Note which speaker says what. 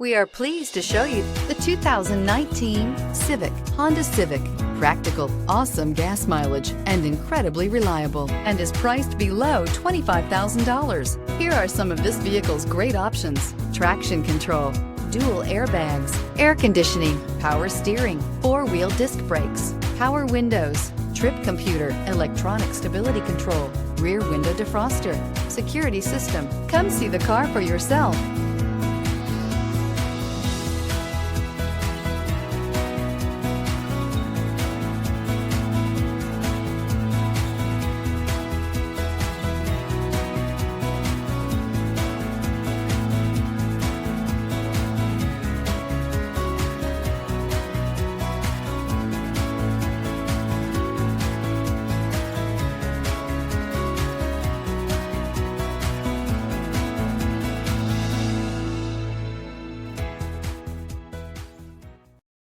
Speaker 1: We are pleased to show you the 2019 Civic, Honda Civic. Practical, awesome gas mileage, and incredibly reliable, and is priced below $25,000. Here are some of this vehicle's great options: traction control, dual airbags, air conditioning, power steering, four-wheel disc brakes, power windows, trip computer, electronic stability control, rear window defroster, security system. Come see the car for yourself.